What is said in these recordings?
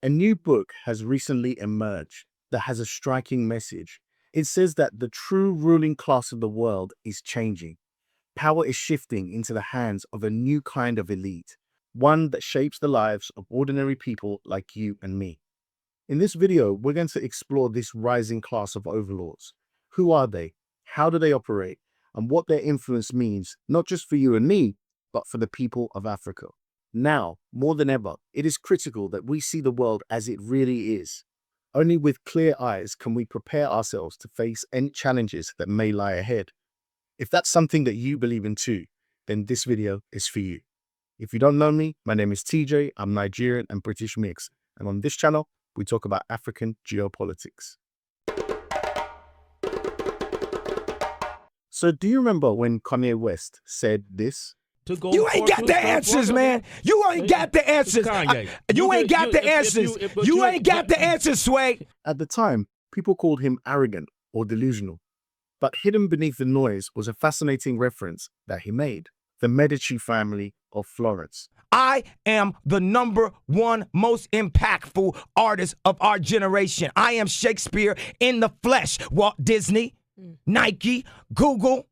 A new book has recently emerged that has a striking message. It says that the true ruling class of the world is changing. Power is shifting into the hands of a new kind of elite, one that shapes the lives of ordinary people like you and me. In this video, we're going to explore this rising class of overlords. Who are they? How do they operate? And what their influence means, not just for you and me, but for the people of Africa. Now, more than ever, it is critical that we see the world as it really is. Only with clear eyes can we prepare ourselves to face any challenges that may lie ahead. If that's something that you believe in too, then this video is for you. If you don't know me, my name is TJ, I'm Nigerian and British mix, and on this channel, we talk about African geopolitics. So do you remember when Kanye West said this? You ain't got the answers, man. You ain't got the answers. You ain't got the answers. You ain't got the answers, Sway. At the time, people called him arrogant or delusional. But hidden beneath the noise was a fascinating reference that he made: the Medici family of Florence. I am the #1 most impactful artist of our generation. I am Shakespeare in the flesh. Walt Disney, Nike, Google.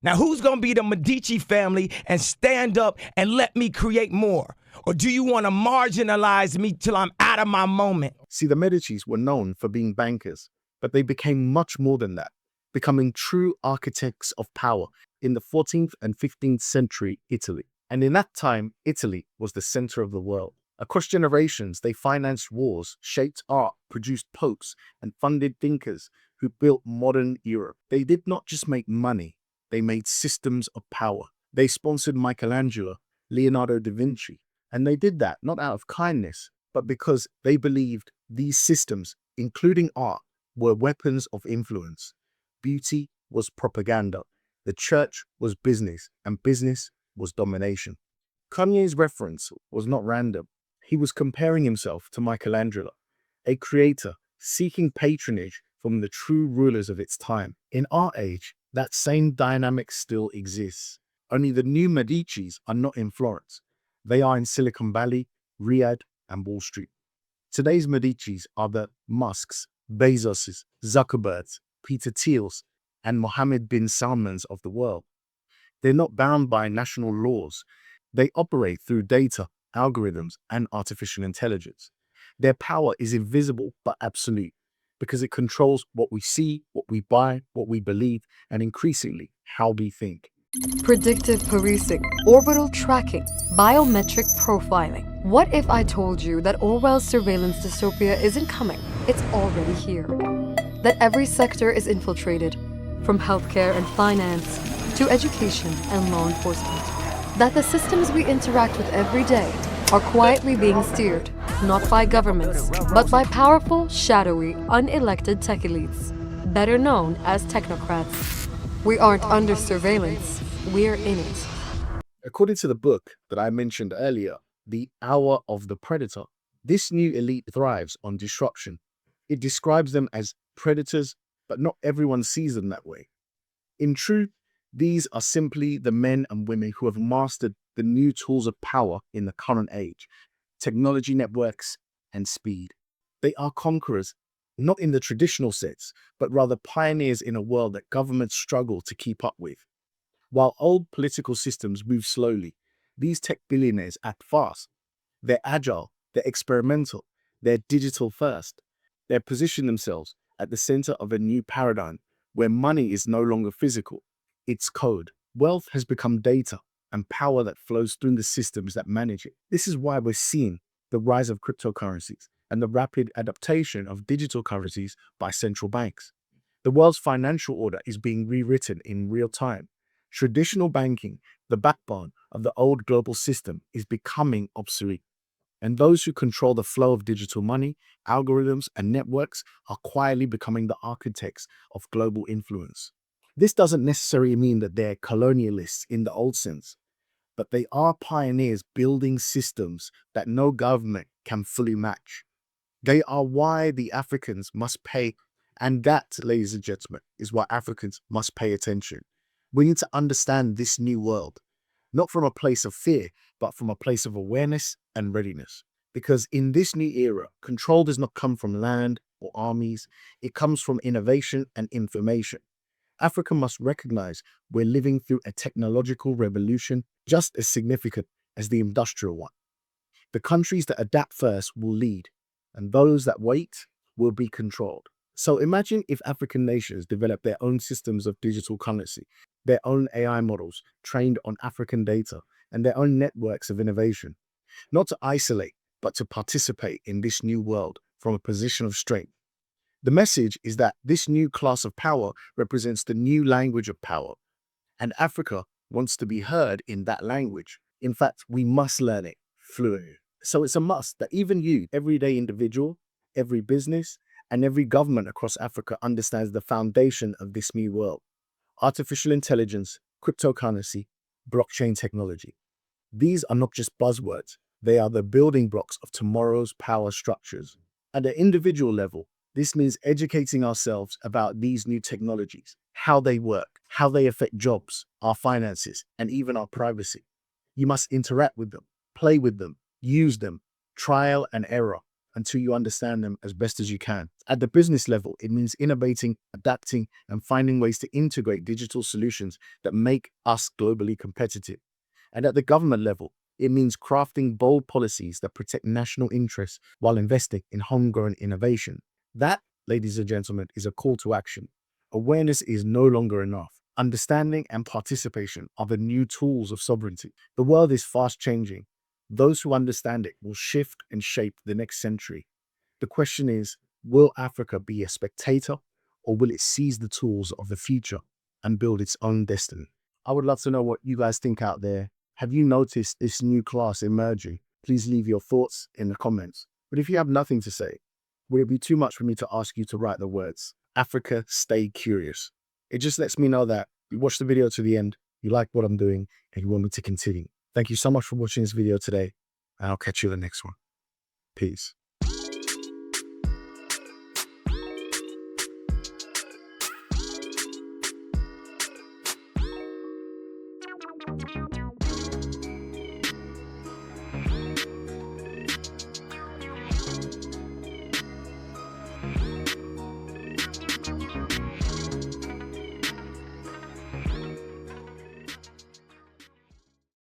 Now, who's going to be the Medici family and stand up and let me create more? Or do you want to marginalize me till I'm out of my moment? See, the Medicis were known for being bankers, but they became much more than that, becoming true architects of power in the 14th and 15th century Italy. And in that time, Italy was the center of the world. Across generations, they financed wars, shaped art, produced popes, and funded thinkers who built modern Europe. They did not just make money, they made systems of power. They sponsored Michelangelo, Leonardo da Vinci, and they did that not out of kindness, but because they believed these systems, including art, were weapons of influence. Beauty was propaganda, the church was business, and business was domination. Kanye's reference was not random. He was comparing himself to Michelangelo, a creator seeking patronage from the true rulers of its time. In our age, that same dynamic still exists. Only the new Medicis are not in Florence. They are in Silicon Valley, Riyadh, and Wall Street. Today's Medicis are the Musks, Bezoses, Zuckerbergs, Peter Thiels, and Mohammed bin Salmans of the world. They're not bound by national laws. They operate through data, algorithms, and artificial intelligence. Their power is invisible but absolute, because it controls what we see, what we buy, what we believe, and increasingly, how we think. Predictive policing, orbital tracking, biometric profiling. What if I told you that Orwell's surveillance dystopia isn't coming? It's already here. That every sector is infiltrated, from healthcare and finance to education and law enforcement. That the systems we interact with every day are quietly being steered, not by governments, but by powerful, shadowy, unelected tech elites, better known as technocrats. We aren't under surveillance, we're in it. According to the book that I mentioned earlier, The Hour of the Predator, this new elite thrives on disruption. It describes them as predators, but not everyone sees them that way. In truth, these are simply the men and women who have mastered the new tools of power in the current age: technology, networks, and speed. They are conquerors, not in the traditional sense, but rather pioneers in a world that governments struggle to keep up with. While old political systems move slowly, these tech billionaires act fast. They're agile, they're experimental, they're digital first. They position themselves at the center of a new paradigm where money is no longer physical, it's code. Wealth has become data and power that flows through the systems that manage it. This is why we're seeing the rise of cryptocurrencies and the rapid adaptation of digital currencies by central banks. The world's financial order is being rewritten in real time. Traditional banking, the backbone of the old global system, is becoming obsolete. And those who control the flow of digital money, algorithms, and networks are quietly becoming the architects of global influence. This doesn't necessarily mean that they're colonialists in the old sense, but they are pioneers building systems that no government can fully match. They are why the Africans must pay, and that, ladies and gentlemen, is why Africans must pay attention. We need to understand this new world, not from a place of fear, but from a place of awareness and readiness. Because in this new era, control does not come from land or armies, it comes from innovation and information. Africa must recognize we're living through a technological revolution just as significant as the industrial one. The countries that adapt first will lead, and those that wait will be controlled. So imagine if African nations develop their own systems of digital currency, their own AI models trained on African data, and their own networks of innovation, not to isolate, but to participate in this new world from a position of strength. The message is that this new class of power represents the new language of power, and Africa wants to be heard in that language. In fact, we must learn it fluently. So it's a must that even you, everyday individual, every business, and every government across Africa understands the foundation of this new world: artificial intelligence, cryptocurrency, blockchain technology. These are not just buzzwords, they are the building blocks of tomorrow's power structures. At the individual level, this means educating ourselves about these new technologies, how they work, how they affect jobs, our finances, and even our privacy. You must interact with them, play with them, use them, trial and error until you understand them as best as you can. At the business level, it means innovating, adapting, and finding ways to integrate digital solutions that make us globally competitive. And at the government level, it means crafting bold policies that protect national interests while investing in homegrown innovation. That, ladies and gentlemen, is a call to action. Awareness is no longer enough. Understanding and participation are the new tools of sovereignty. The world is fast changing. Those who understand it will shift and shape the next century. The question is, will Africa be a spectator, or will it seize the tools of the future and build its own destiny? I would love to know what you guys think out there. Have you noticed this new class emerging? Please leave your thoughts in the comments. But if you have nothing to say, would it be too much for me to ask you to write the words, "Africa, stay curious"? It just lets me know that you watched the video to the end, you like what I'm doing, and you want me to continue. Thank you so much for watching this video today, and I'll catch you in the next one. Peace.